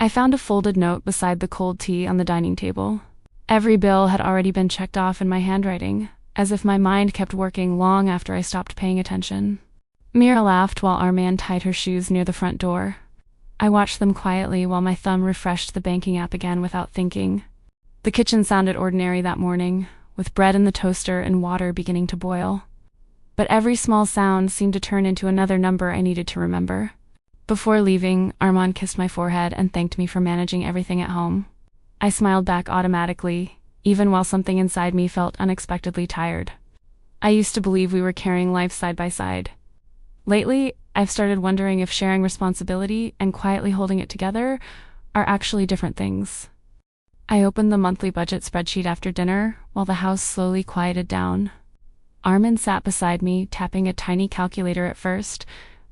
I found a folded note beside the cold tea on the dining table. Every bill had already been checked off in my handwriting, as if my mind kept working long after I stopped paying attention. Mira laughed while Arman tied her shoes near the front door. I watched them quietly while my thumb refreshed the banking app again without thinking. The kitchen sounded ordinary that morning, with bread in the toaster and water beginning to boil. But every small sound seemed to turn into another number I needed to remember. Before leaving, Arman kissed my forehead and thanked me for managing everything at home. I smiled back automatically, even while something inside me felt unexpectedly tired. I used to believe we were carrying life side by side. Lately, I've started wondering if sharing responsibility and quietly holding it together are actually different things. I opened the monthly budget spreadsheet after dinner while the house slowly quieted down. Arman sat beside me, tapping a tiny calculator at first,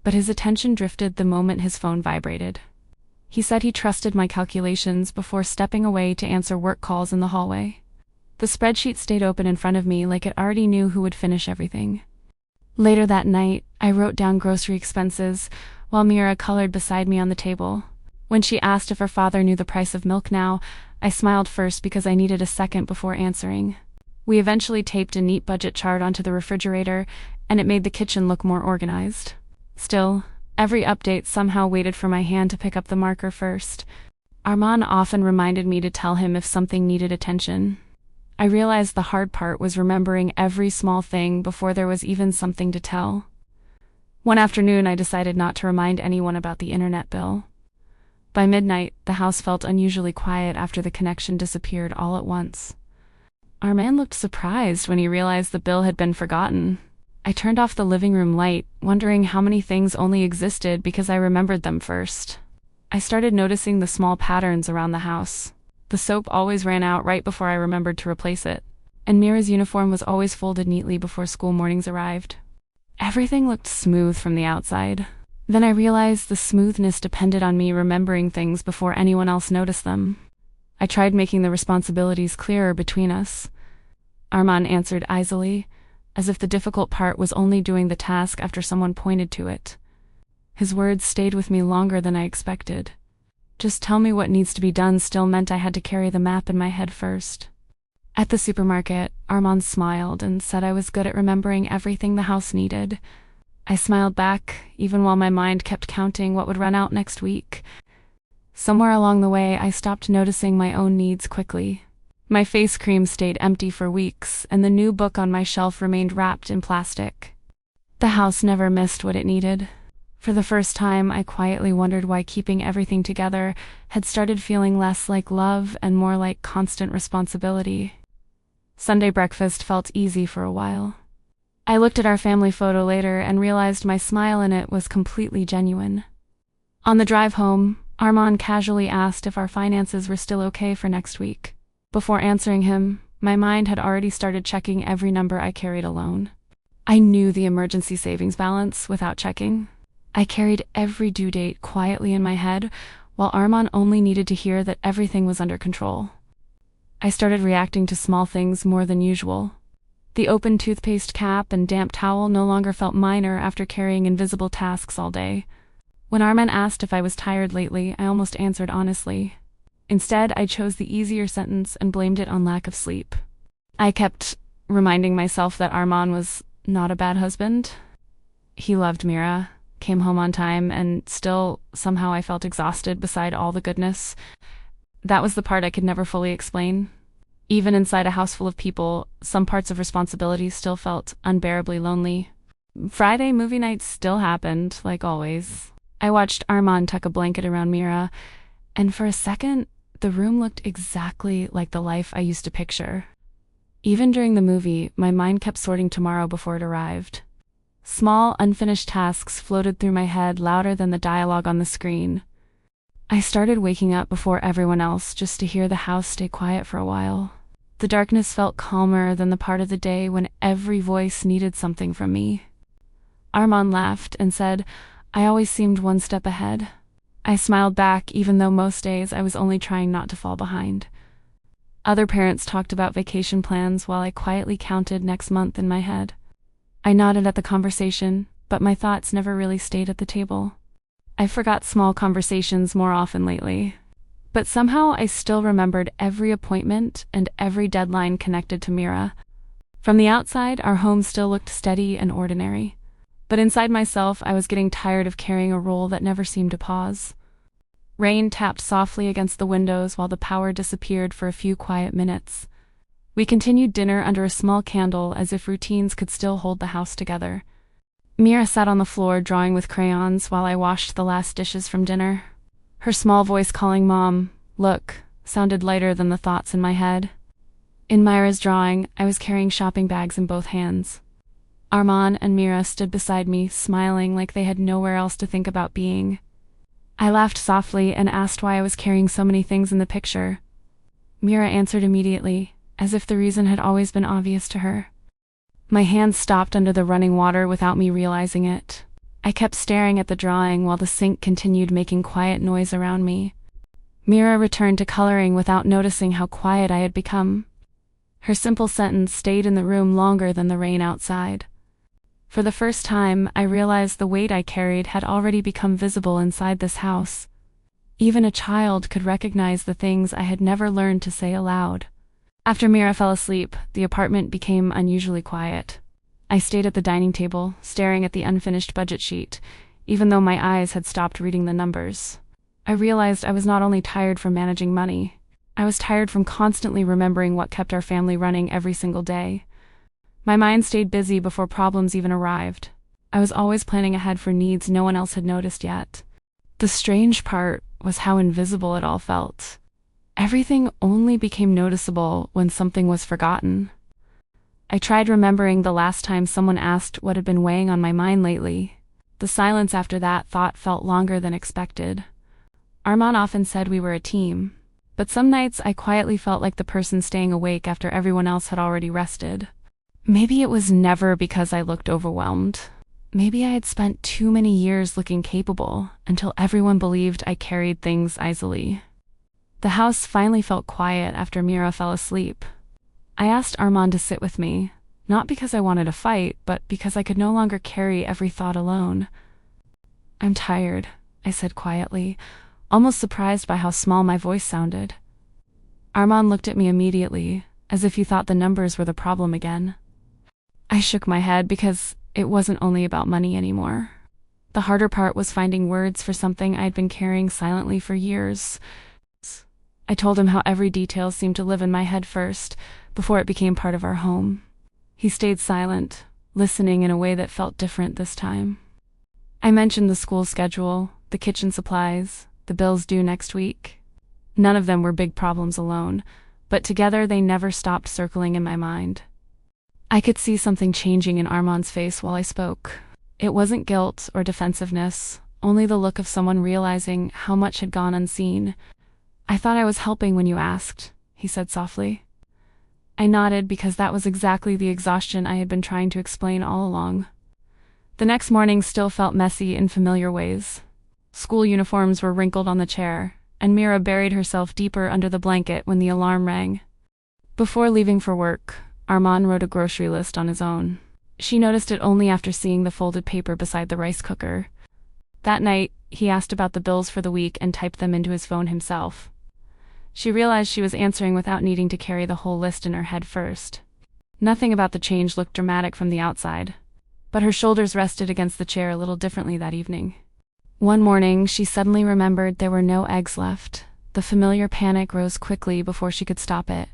but his attention drifted the moment his phone vibrated. He said he trusted my calculations before stepping away to answer work calls in the hallway. The spreadsheet stayed open in front of me like it already knew who would finish everything. Later that night, I wrote down grocery expenses while Mira colored beside me on the table. When she asked if her father knew the price of milk now, I smiled first because I needed a second before answering. We eventually taped a neat budget chart onto the refrigerator, and it made the kitchen look more organized. Still, every update somehow waited for my hand to pick up the marker first. Arman often reminded me to tell him if something needed attention. I realized the hard part was remembering every small thing before there was even something to tell. One afternoon, I decided not to remind anyone about the internet bill. By midnight, the house felt unusually quiet after the connection disappeared all at once. Arman looked surprised when he realized the bill had been forgotten. I turned off the living room light, wondering how many things only existed because I remembered them first. I started noticing the small patterns around the house. The soap always ran out right before I remembered to replace it, and Mira's uniform was always folded neatly before school mornings arrived. Everything looked smooth from the outside. Then I realized the smoothness depended on me remembering things before anyone else noticed them. I tried making the responsibilities clearer between us. Arman answered easily, as if the difficult part was only doing the task after someone pointed to it. His words stayed with me longer than I expected. Just tell me what needs to be done still meant I had to carry the map in my head first. At the supermarket, Arman smiled and said I was good at remembering everything the house needed. I smiled back, even while my mind kept counting what would run out next week. Somewhere along the way, I stopped noticing my own needs quickly. My face cream stayed empty for weeks, and the new book on my shelf remained wrapped in plastic. The house never missed what it needed. For the first time, I quietly wondered why keeping everything together had started feeling less like love and more like constant responsibility. Sunday breakfast felt easy for a while. I looked at our family photo later and realized my smile in it was completely genuine. On the drive home, Arman casually asked if our finances were still okay for next week. Before answering him, my mind had already started checking every number I carried alone. I knew the emergency savings balance without checking. I carried every due date quietly in my head, while Arman only needed to hear that everything was under control. I started reacting to small things more than usual. The open toothpaste cap and damp towel no longer felt minor after carrying invisible tasks all day. When Arman asked if I was tired lately, I almost answered honestly. Instead, I chose the easier sentence and blamed it on lack of sleep. I kept reminding myself that Arman was not a bad husband. He loved Mira, came home on time, and still, somehow I felt exhausted beside all the goodness. That was the part I could never fully explain. Even inside a house full of people, some parts of responsibility still felt unbearably lonely. Friday movie nights still happened, like always. I watched Arman tuck a blanket around Mira, and for a second, the room looked exactly like the life I used to picture. Even during the movie, my mind kept sorting tomorrow before it arrived. Small, unfinished tasks floated through my head louder than the dialogue on the screen. I started waking up before everyone else just to hear the house stay quiet for a while. The darkness felt calmer than the part of the day when every voice needed something from me. Arman laughed and said, I always seemed one step ahead. I smiled back, even though most days I was only trying not to fall behind. Other parents talked about vacation plans while I quietly counted next month in my head. I nodded at the conversation, but my thoughts never really stayed at the table. I forgot small conversations more often lately. But somehow I still remembered every appointment and every deadline connected to Mira. From the outside, our home still looked steady and ordinary. But inside myself, I was getting tired of carrying a role that never seemed to pause. Rain tapped softly against the windows while the power disappeared for a few quiet minutes. We continued dinner under a small candle as if routines could still hold the house together. Mira sat on the floor drawing with crayons while I washed the last dishes from dinner. Her small voice calling Mom, look, sounded lighter than the thoughts in my head. In Myra's drawing, I was carrying shopping bags in both hands. Arman and Mira stood beside me, smiling like they had nowhere else to think about being. I laughed softly and asked why I was carrying so many things in the picture. Mira answered immediately, as if the reason had always been obvious to her. My hands stopped under the running water without me realizing it. I kept staring at the drawing while the sink continued making quiet noise around me. Mira returned to coloring without noticing how quiet I had become. Her simple sentence stayed in the room longer than the rain outside. For the first time, I realized the weight I carried had already become visible inside this house. Even a child could recognize the things I had never learned to say aloud. After Mira fell asleep, the apartment became unusually quiet. I stayed at the dining table, staring at the unfinished budget sheet, even though my eyes had stopped reading the numbers. I realized I was not only tired from managing money, I was tired from constantly remembering what kept our family running every single day. My mind stayed busy before problems even arrived. I was always planning ahead for needs no one else had noticed yet. The strange part was how invisible it all felt. Everything only became noticeable when something was forgotten. I tried remembering the last time someone asked what had been weighing on my mind lately. The silence after that thought felt longer than expected. Arman often said we were a team, but some nights I quietly felt like the person staying awake after everyone else had already rested. Maybe it was never because I looked overwhelmed. Maybe I had spent too many years looking capable until everyone believed I carried things easily. The house finally felt quiet after Mira fell asleep. I asked Arman to sit with me, not because I wanted to fight, but because I could no longer carry every thought alone. I'm tired, I said quietly, almost surprised by how small my voice sounded. Arman looked at me immediately, as if he thought the numbers were the problem again. I shook my head because it wasn't only about money anymore. The harder part was finding words for something I had been carrying silently for years. I told him how every detail seemed to live in my head first, before it became part of our home. He stayed silent, listening in a way that felt different this time. I mentioned the school schedule, the kitchen supplies, the bills due next week. None of them were big problems alone, but together they never stopped circling in my mind. I could see something changing in Arman's face while I spoke. It wasn't guilt or defensiveness, only the look of someone realizing how much had gone unseen. I thought I was helping when you asked, he said softly. I nodded because that was exactly the exhaustion I had been trying to explain all along. The next morning still felt messy in familiar ways. School uniforms were wrinkled on the chair, and Mira buried herself deeper under the blanket when the alarm rang. Before leaving for work, Arman wrote a grocery list on his own. She noticed it only after seeing the folded paper beside the rice cooker. That night, he asked about the bills for the week and typed them into his phone himself. She realized she was answering without needing to carry the whole list in her head first. Nothing about the change looked dramatic from the outside, but her shoulders rested against the chair a little differently that evening. One morning, she suddenly remembered there were no eggs left. The familiar panic rose quickly before she could stop it.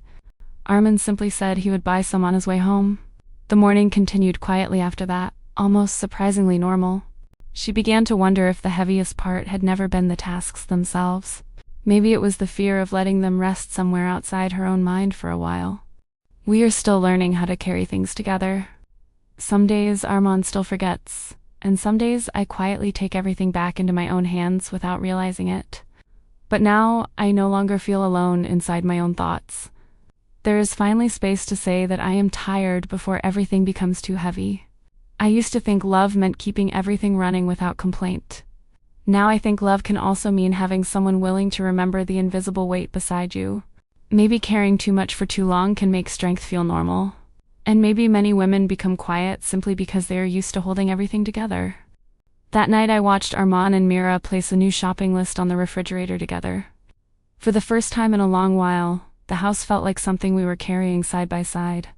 Arman simply said he would buy some on his way home. The morning continued quietly after that, almost surprisingly normal. She began to wonder if the heaviest part had never been the tasks themselves. Maybe it was the fear of letting them rest somewhere outside her own mind for a while. We are still learning how to carry things together. Some days Arman still forgets, and some days I quietly take everything back into my own hands without realizing it. But now I no longer feel alone inside my own thoughts. There is finally space to say that I am tired before everything becomes too heavy. I used to think love meant keeping everything running without complaint. Now I think love can also mean having someone willing to remember the invisible weight beside you. Maybe carrying too much for too long can make strength feel normal. And maybe many women become quiet simply because they are used to holding everything together. That night I watched Arman and Mira place a new shopping list on the refrigerator together. For the first time in a long while, the house felt like something we were carrying side by side.